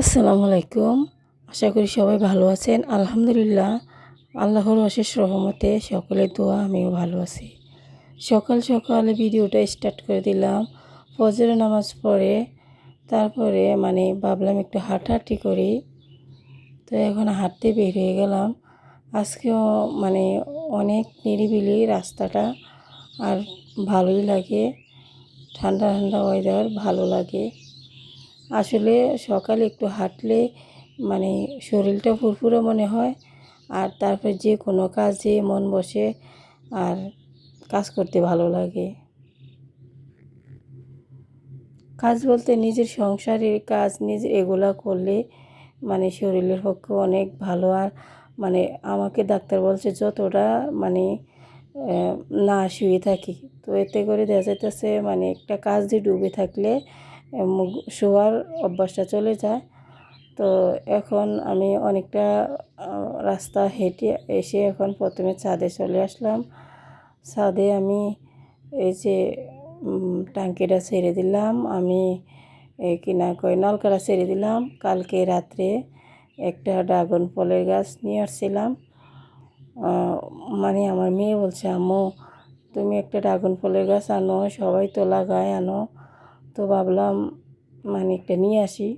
আসসালামু আলাইকুম। আশা করি সবাই ভালো আছেন। আলহামদুলিল্লাহ, আল্লাহর অশেষ রহমতে সকলের দোয়া আমিও ভালো আছি। সকাল সকাল ভিডিওটা স্টার্ট করে দিলাম। ফজরের নামাজ পড়ে তারপরে ভাবলাম একটু হাঁটাহাঁটি করি। তো এখন হাঁটতে বের হয়ে গেলাম। আজকেও মানে অনেক নিরিবিলি রাস্তাটা, আর ভালোই লাগে। ঠান্ডা ঠান্ডা ওয়েদার ভালো লাগে। আসলে সকালে একটু হাঁটলে মানে শরীরটা ফুরফুরে মনে হয়, আর তারপরে যে কোনো কাজে মন বসে, আর কাজ করতে ভালো লাগে। কাজ বলতে নিজের সংসারের কাজ নিজে এগুলা করলে শরীরের পক্ষে অনেক ভালো। আর আমাকে ডাক্তার বলছে যতটা আহ, না শুয়ে থাকি, তো এতে করে দেখা যাইতেছে একটা কাজ দিয়ে ডুবে থাকলে শোয়ার অভ্যাসটা চলে যায়। তো এখন আমি অনেকটা রাস্তা হেঁটে এসে এখন প্রথমে ছাদে চলে আসলাম। ছাদে আমি এই যে টাঙ্কিটা ছেড়ে দিলাম, আমি কিনা কয় নলকাটা ছেড়ে দিলাম। কালকে রাত্রে একটা ড্রাগন ফলের গাছ নিয়ে আসছিলাম। আমার মেয়ে বলছে, আম্মু তুমি একটা ড্রাগন ফলের গাছ আনো, সবাই তো লাগায়, আনো। তো ভাবলাম একটা নিয়ে আসি।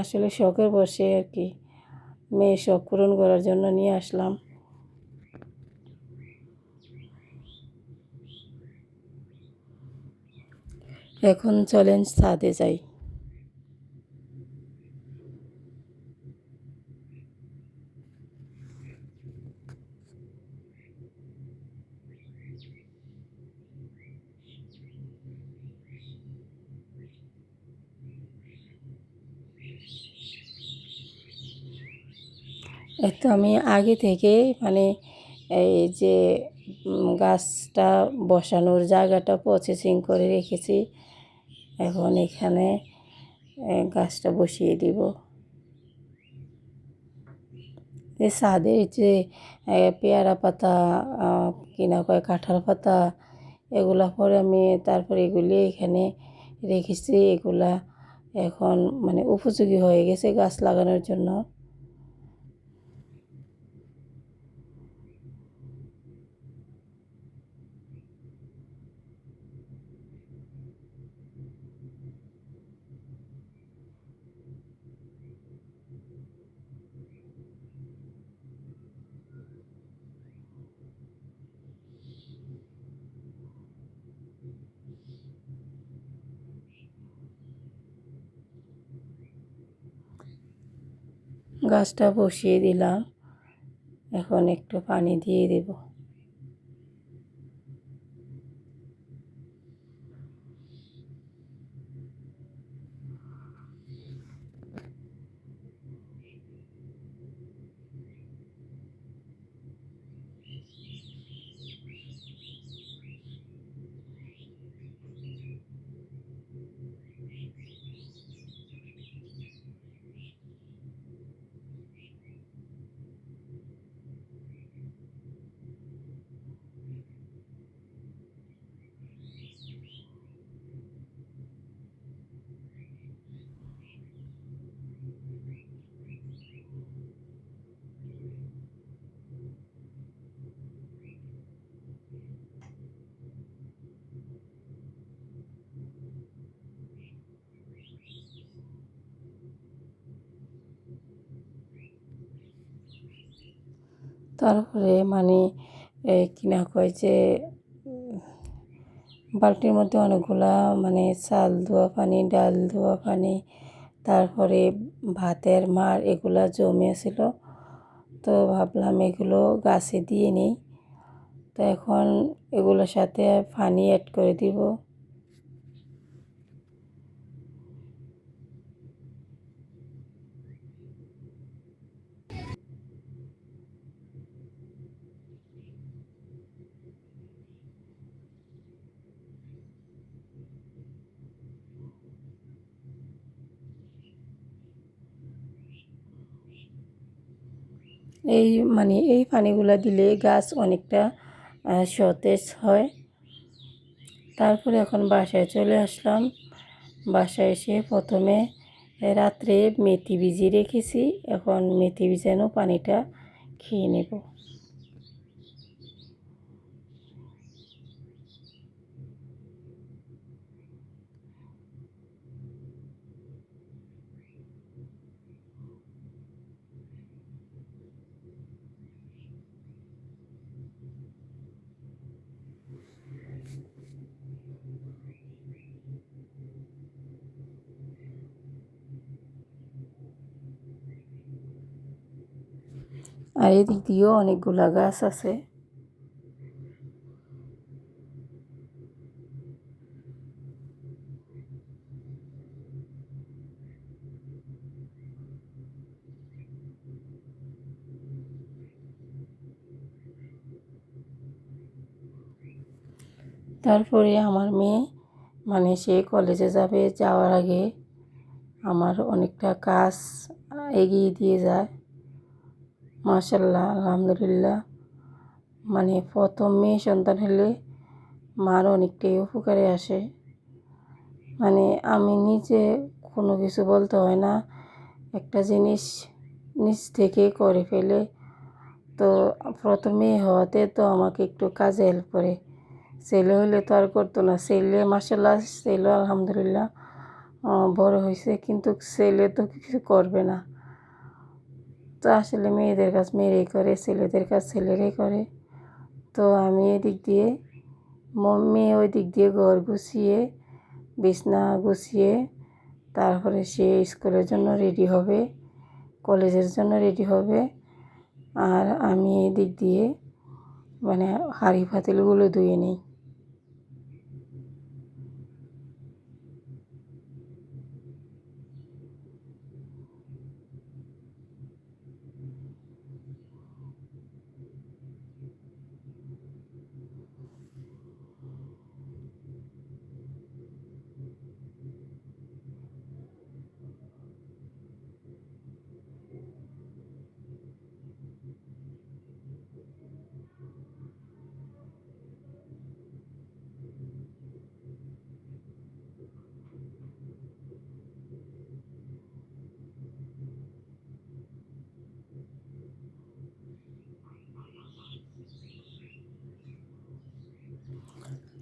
আসলে শখের বসে আর কি, মেয়ের শখ পূরণ করার জন্য নিয়ে আসলাম। এখন চলেন ছাদে যাই। তো আমি আগে থেকে এই যে গাছটা বসানোর জায়গাটা প্রসেসিং করে রেখেছি। এখন এখানে গাছটা বসিয়ে দিব। এই ছাদের যে পেয়ারা পাতা, কিনা কয় কাঁঠাল পাতা, এগুলা পরে আমি তারপরে এগুলি এখানে রেখেছি। এগুলা এখন উপযোগী হয়ে গেছে গাছ লাগানোর জন্য। গাছটা বসিয়ে দিলাম, এখন একটু পানি দিয়ে দেব। তারপরে কিনা কয় যে বালতির মধ্যে অনেকগুলা চাল ধোয়া পানি, ডাল ধোয়া পানি, তারপরে ভাতের মাড় এগুলা জমিয়েছিল। তো ভাবলাম এগুলো গাছে দিয়ে নিই। তো এখন এগুলোর সাথে পানি অ্যাড করে দিব। এই এই পানিগুলো দিলে গাছ অনেকটা সতেজ হয়। তারপরে এখন বাসায় চলে আসলাম। বাসায় এসে প্রথমে রাত্রে মেথি ভিজিয়ে রেখেছি, এখন মেথি ভিজানো পানিটা খেয়ে নেব। আর এদিক দিয়েও অনেকগুলা গাছ আছে। তারপরে আমার মেয়ে সে কলেজে যাবে, যাওয়ার আগে আমার অনেকটা কাজ এগিয়ে দিয়ে যায়। মাশাআল্লাহ, আলহামদুলিল্লাহ। প্রথম মেয়ে সন্তান হলে মার অনেকটাই উপকারে আসে। আমি নিজে কোনো কিছু বলতে হয় না, একটা জিনিস নিজ থেকে করে ফেলে। তো প্রথম মেয়ে হওয়াতে তো আমাকে একটু কাজে হেল্প করে। ছেলে হলে তো আর করতো না। ছেলে মাশাআল্লাহ, ছেলে আলহামদুলিল্লাহ বড় হয়েছে, কিন্তু ছেলে তো কিছু করবে না। তো আসলে মেয়েদের কাজ মেয়েরাই করে, ছেলেদের কাজ ছেলেরাই করে। তো আমি এদিক দিয়ে মেয়ে ওই দিক দিয়ে ঘর গুছিয়ে বিছনা গুছিয়ে তারপরে সে স্কুলের জন্য রেডি হবে, কলেজের জন্য রেডি হবে। আর আমি এদিক দিয়ে হাঁড়ি পাতিলগুলো ধুয়ে নিই।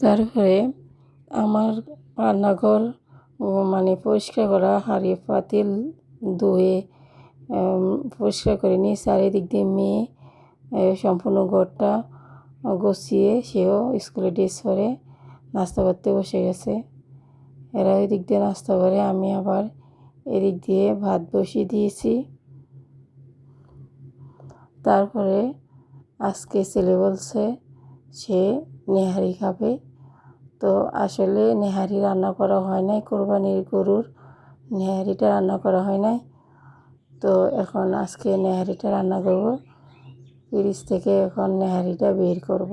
তারপরে আমার রান্নাঘর পরিষ্কার করা, হাঁড়ি পাতিল ধুয়ে পরিষ্কার করে নিই। চারিদিক দিয়ে মেয়ে সম্পূর্ণ ঘরটা গুছিয়ে সেও স্কুলে ড্রেস পরে নাস্তা করতে বসে গেছে। এরা ওই দিক দিয়ে নাস্তা করে, আমি আবার এদিক দিয়ে ভাত বসিয়ে দিয়েছি। তারপরে আজকে ছেলে বলছে সে নেহারি খাবে। তো আসলে নেহারি রান্না করা হয় নাই, কোরবানির গরুর নেহারিটা রান্না করা হয় নাই। তো এখন আজকে নেহারিটা রান্না করব। ফ্রিজ থেকে এখন নেহারিটা বের করব।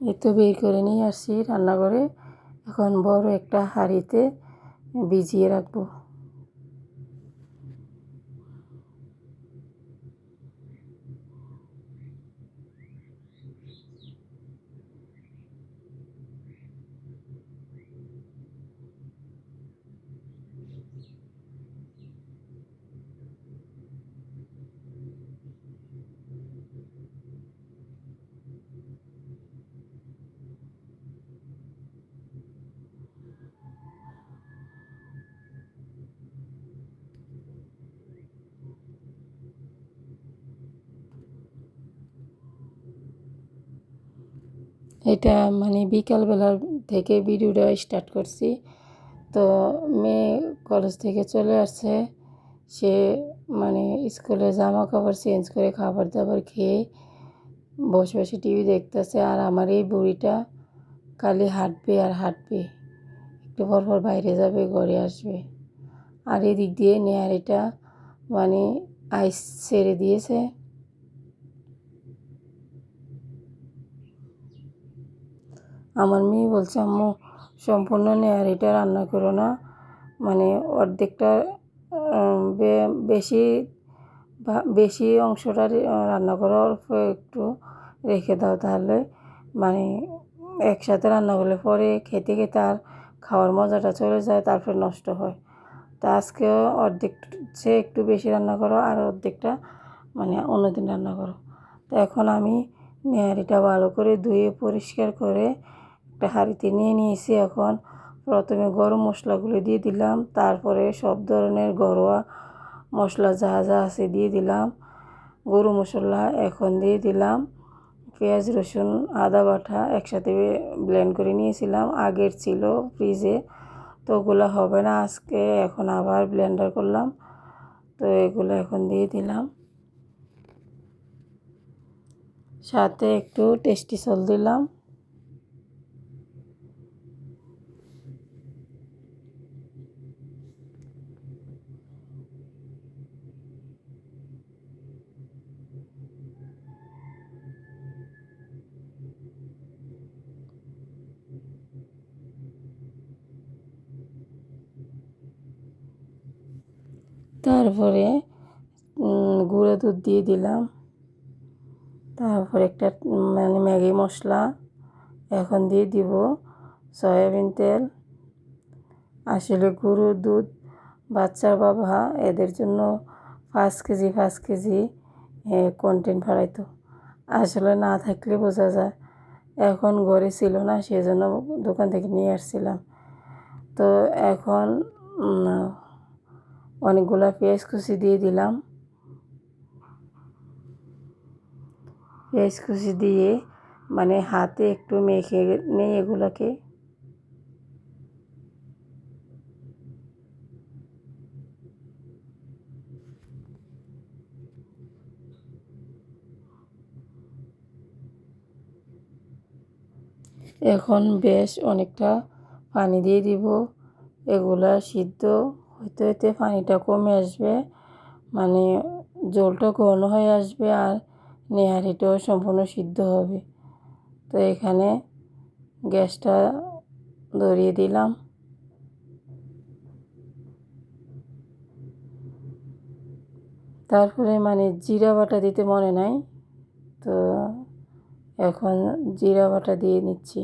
এই তো বের করে নিয়ে আসছি রান্নাঘরে। এখন বড় একটা হাঁড়িতে ভিজিয়ে রাখবো। এটা বিকালবেলার থেকে ভিডিওটা স্টার্ট করছি। তো মেয়ে কলেজ থেকে চলে আসছে। সে স্কুলে জামা কাপড় চেঞ্জ করে খাবার দাবার খেয়ে বসে বসে টিভি দেখতেছে। আর আমার এই বুড়িটা খালি হাঁটবে আর হাঁটবে, একটু পর পর বাইরে যাবে, ঘরে আসবে। আর এদিক দিয়ে নেহারিটা মানে আইস ছেড়ে দিয়েছে। আমার মেয়ে বলছে, আম্মু সম্পূর্ণ নেহারিটা রান্না করো না, মানে অর্ধেকটা বেশি বেশি অংশটা রান্না করো, অল্প একটু রেখে দাও, তাহলে মানে একসাথে রান্না করলে পরে খেতে খেতে আর খাওয়ার মজাটা চলে যায়, তারপরে নষ্ট হয়। তা আজকেও অর্ধেক সে একটু বেশি রান্না করো আর অর্ধেকটা মানে অন্যদিন রান্না করো। তো এখন আমি নেহারিটা ভালো করে ধুয়ে পরিষ্কার করে একটা হাঁড়িতে নিয়ে নিয়েছি। এখন প্রথমে গরম মশলাগুলো দিয়ে দিলাম, তারপরে সব ধরনের ঘরোয়া মশলা যা যা আছে দিয়ে দিলাম, গরম মশলা এখন দিয়ে দিলাম, পেঁয়াজ রসুন আদা বাটা একসাথে ব্লেন্ড করে নিয়েছিলাম, আগের ছিল ফ্রিজে, তো ওগুলো হবে না আজকে, এখন আবার ব্লেন্ডার করলাম, তো এগুলো এখন দিয়ে দিলাম, সাথে একটু টেস্টি সল্ট দিলাম। তারপরে গুঁড়ো দুধ দিয়ে দিলাম, তারপর একটা মানে ম্যাগি মশলা, এখন দিয়ে দিব সয়াবিন তেল। আসলে গুঁড়ো দুধ বাচ্চার বাবা এদের জন্য 5 কেজি কন্টেন্ট বাড়াইতো, আসলে না থাকলে বোঝা যায়, এখন ঘরে ছিল না, সেজন্য দোকান থেকে নিয়ে আসছিলাম। তো এখন অনেকগুলা পেঁয়াজ কুচি দিয়ে দিলাম, পেঁয়াজ কুচি দিয়ে মানে হাতে একটু মেখে নেই এগুলাকে। এখন বেশ অনেকটা পানি দিয়ে দিব, এগুলা সিদ্ধ হইতে হইতে পানিটা কমে আসবে, মানে জলটা ঘন হয়ে আসবে আর নেহারিটাও সম্পূর্ণ সিদ্ধ হবে। তো এখানে গ্যাসটা ধরিয়ে দিলাম, তারপরে মানে জিরা বাটা দিতে মনে নাই, তো এখন জিরা বাটা দিয়ে নিচ্ছি।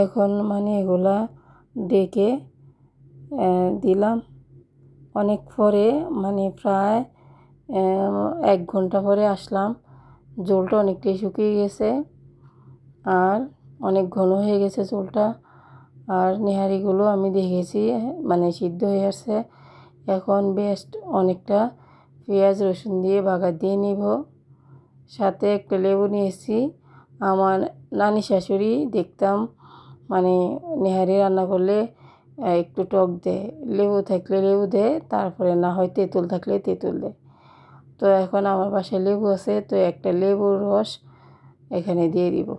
এখন মানে এগুলা ডেকে দিলাম, অনেক পরে মানে প্রায় 1 ঘন্টা পরে আসলাম, ঝোলটা অনেকটাই শুকিয়ে গেছে আর অনেক ঘন হয়ে গেছে ঝোলটা, আর নেহারিগুলো আমি দেখেছি মানে সিদ্ধ হয়ে আসছে। এখন বেশ অনেকটা পেঁয়াজ রসুন দিয়ে বাগার দিয়ে নিব, সাথে একটা লেবু নিয়েছি। আমার নানি শাশুড়ি দেখতাম মানে নেহারি রান্না করলে একটু টক দেয়, লেবু থাকলে লেবু দেয়, তারপরে না হয় তেঁতুল থাকলে তেঁতুল দেয়। তো এখন আমার বাসায় লেবু আছে, তো একটা লেবুর রস এখানে দিয়ে দিব।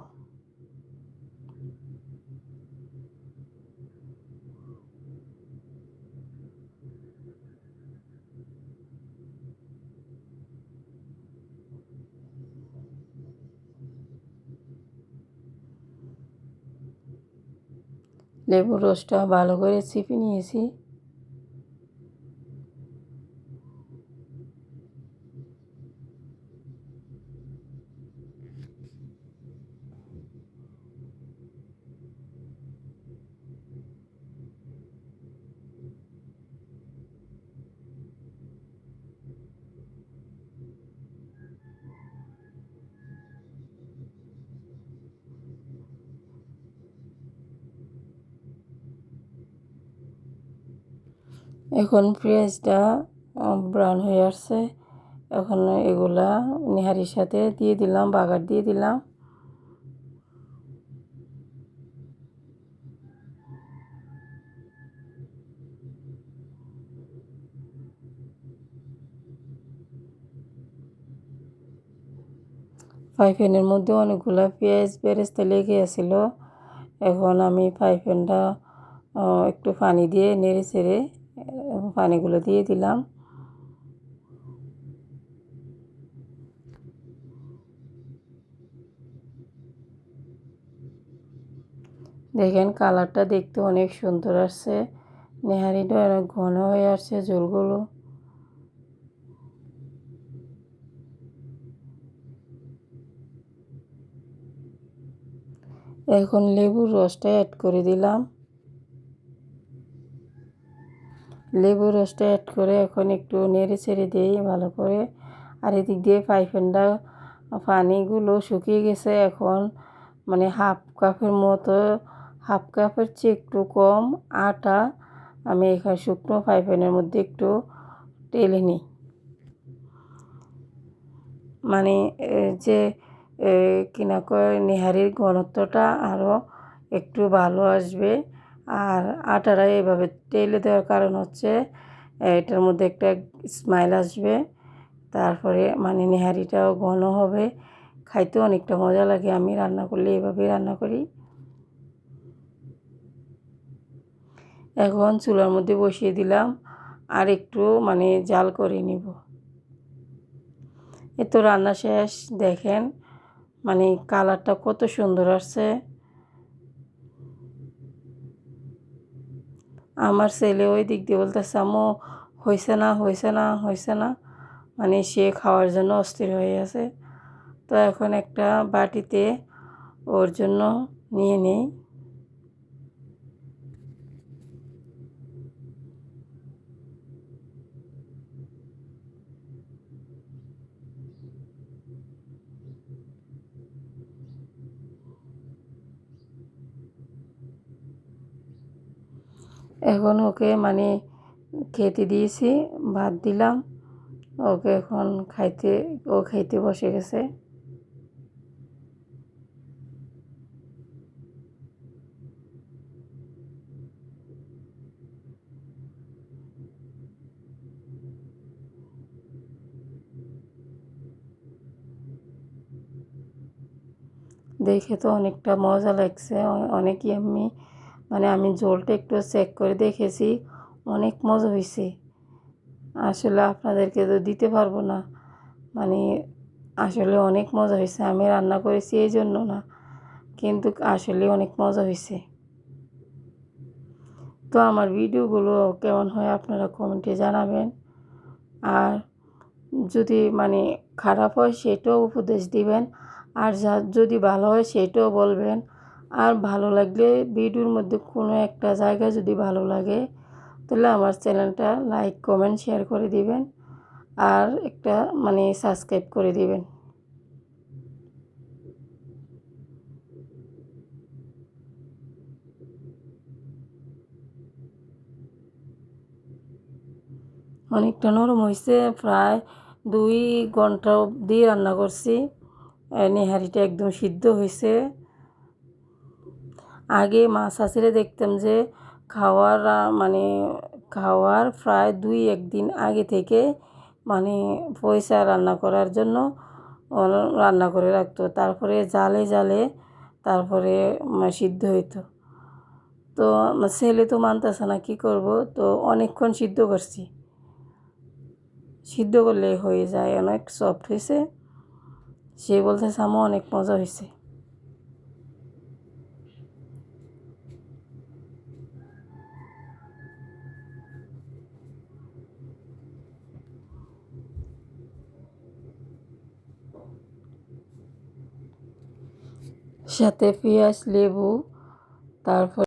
লেবুর রসটা ভালো করে চিপে নিয়েছি। এখন পেঁয়াজটা ব্রাউন হয়ে আসছে, এখন এগুলা নেহারির সাথে দিয়ে দিলাম, বাগার দিয়ে দিলাম। ফ্রাই প্যানের মধ্যে অনেকগুলা পেঁয়াজ বেরেস্তা লেগে আছিল, এখন আমি ফ্রাই প্যানটা একটু পানি দিয়ে নেড়ে চেড়ে পানিগুলো দিয়ে দিলাম, দেখেন কালারটা দেখতে অনেক সুন্দর আসছে, নেহারিটা অনেক ঘন হয়ে আসছে ঝোলগুলো। এখন লেবুর রসটা অ্যাড করে দিলাম। লেবুর রসটা অ্যাড করে এখন একটু নেড়ে ছেড়ে দিই ভালো করে। আর এদিক দিয়ে পাইপেনটা পানিগুলো শুকিয়ে গেছে। এখন মানে হাফ কাপের মতো, হাফ কাপের চেয়ে একটু কম আটা আমি এখানে শুকনো পাইপেনের মধ্যে একটু ঢেলে নিই। মানে যে কিনা করে নেহারির ঘনত্বটা আরও একটু ভালো আসবে। আর আটাটা এভাবে ঢেলে দেওয়ার কারণ হচ্ছে এটার মধ্যে একটা স্মাইল আসবে, তারপরে মানে নেহারিটাও ঘন হবে, খাইতে অনেকটা মজা লাগে। আমি রান্না করলে এভাবেই রান্না করি। এখন চুলার মধ্যে বসিয়ে দিলাম আর একটু মানে জাল করে নিব। এ তো রান্না শেষ। দেখেন মানে কালারটা কত সুন্দর আসছে। আমার ছেলে ওই দিক দিয়ে বলতেছে আম্মু হয়েছে না, হয়েছে না, হয়েছে না, মানে সে খাওয়ার জন্য অস্থির হয়ে আছে। তো এখন একটা বাটিতে ওর জন্য নিয়ে নেই। এখন ওকে মানে খেতে দিয়েছি, ভাত দিলাম ওকে, এখন ও খাইতে বসে গেছে। দেখে তো অনেকটা মজা লাগছে, অনেক ইয়াম্মি। মানে আমি ঝোলটা একটু চেক করে দেখেছি, অনেক মজা হয়েছে। আসলে আপনাদেরকে তো দিতে পারবো না, মানে আসলে অনেক মজা হয়েছে। আমি রান্না করেছি এই জন্য না, কিন্তু আসলে অনেক মজা হয়েছে। তো আমার ভিডিওগুলো কেমন হয় আপনারা কমেন্টে জানাবেন। আর যদি মানে খারাপ হয় সেটাও উপদেশ দিবেন, আর যদি ভালো হয় সেটাও বলবেন। আর ভালো লাগলে ভিডিওর মধ্যে কোনো একটা জায়গা যদি ভালো লাগে তাহলে আমার চ্যানেলটা লাইক কমেন্ট শেয়ার করে দিবেন, আর একটা মানে সাবস্ক্রাইব করে দিবেন। অনেকটা নরম হয়েছে, প্রায় 2 ঘন্টা অবধি রান্না করছি। নেহারিটা একদম সিদ্ধ হয়েছে। আগে মাছ আসলে দেখতাম যে মানে খাওয়ার প্রায় 2-1 দিন আগে থেকে মানে পয়সা রান্না করার জন্য রান্না করে রাখতো, তারপরে জালে জালে তারপরে সিদ্ধ হইতো। তো আমার ছেলে তো মানতেছে না, কী করব, তো অনেকক্ষণ সিদ্ধ করছি। সিদ্ধ করলে হয়ে যায়, অনেক সফট হয়েছে। সে বলতেছে আম্মু অনেক মজা হয়েছে। সাথে পেঁয়াজ, লেবু, তারপর